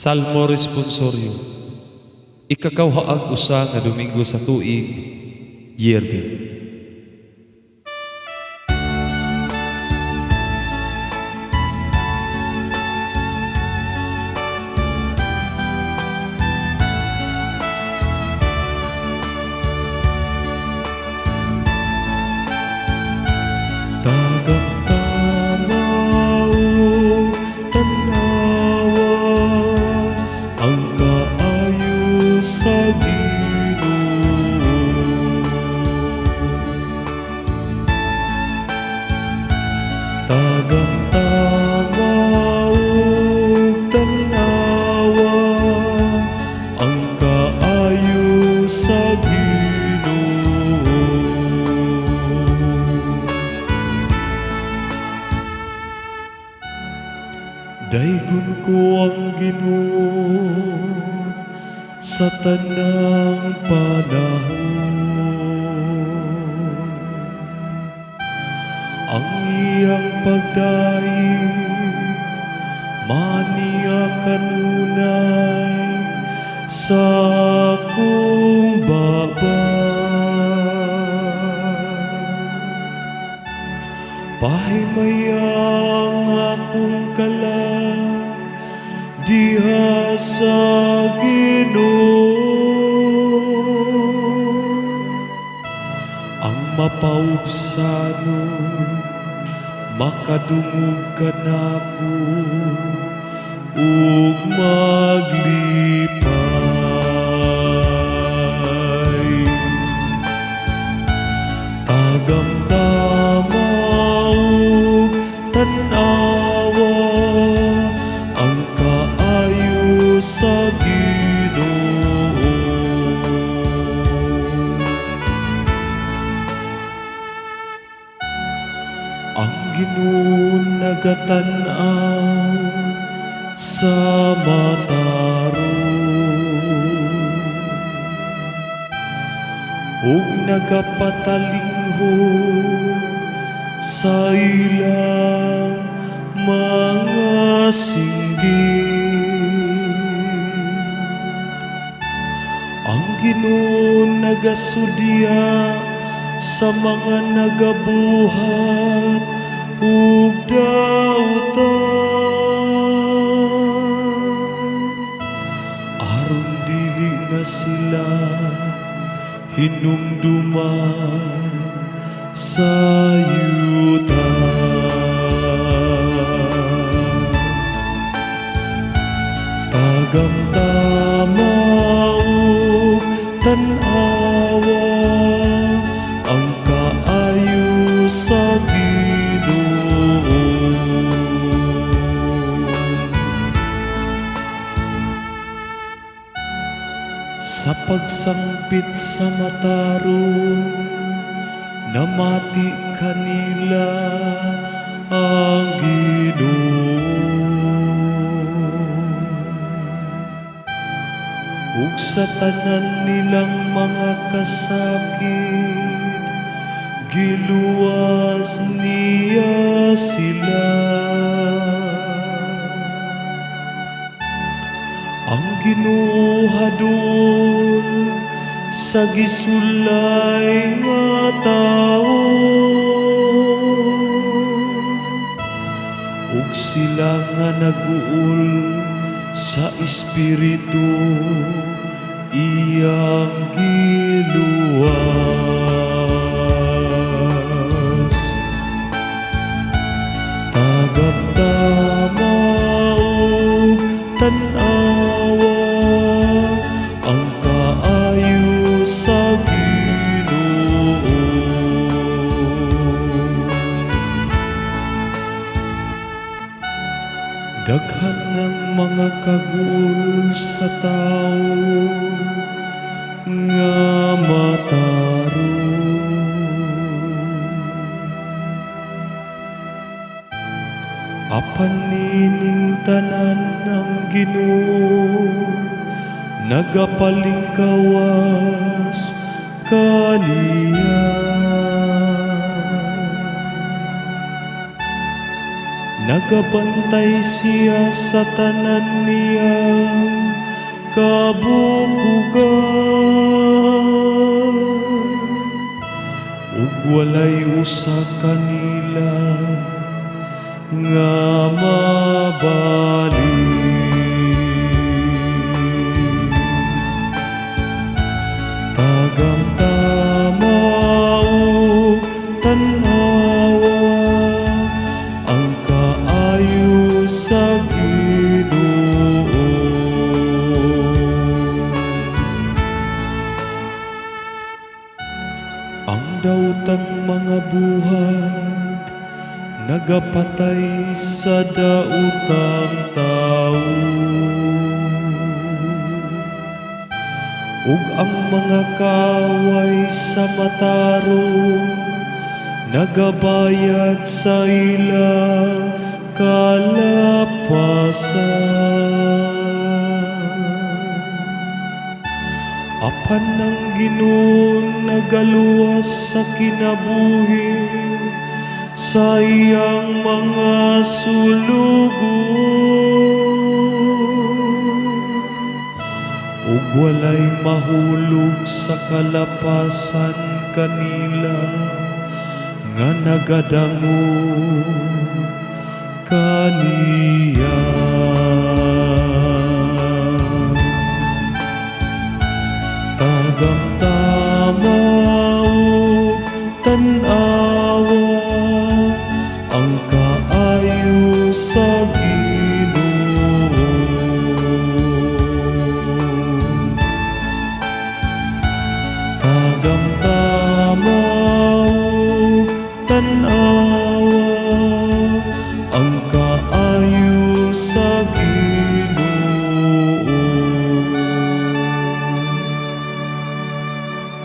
Salmo responsorio. Ikakawhaag usa nga Domingo sa tuig, Yerbe. Daygon ko ang Ginoo sa tanang panahon. Ang iyang pagdaig maniya kanunay sa akong baba. Pahimayang akong kalag diha sa Ginoo. Ang mapaubsanon makadungog ka nako ug maglipay. Tagamdama ug tan-awa ang kaayo sa Ginoo. Ang Ginoo nagatan-aw sa matarong ug nagapatalinghob sa ilang mga singgit. Ang Ginoo nagasudya sa mga nagabuhat ug dautan, aron dili na sila hinumduman sa yuta. Tagamtama ug tan-awa ang kaayo sa Ginoo. Sa pagsangpit sa matarong namati kanila ang Ginoo. Ug sa tanan nilang mga kasakit giluwas niya sila. Ang Ginoo hadun sa gisulay nga tawo ug sila nga naguol sa espiritu iyang giluwas. Tagamtama ug tan-awa ang kaayo sa Ginoo. Daghan ng mga kaguol sa tao nga matarong, apan nining tanan ng Ginoo nagapalingkawas kaniya. Nagabantay siya sa tanan niyang kabukugan, ug walay usa kanila nga mabalik. Tagamtama ug tanawa ang kaayo sa Ginoo. Ang dawtang mga buhat nagapatay sa daotang tawo, ug ang mga kaaway sa matarong nagabayad sa ilang kalapasan. Apan ng Ginoo nagaluwas sa kinabuhi sa iyang mga sulugon, ug walay mahulog sa kalapasan kanila nga nagadango kanila.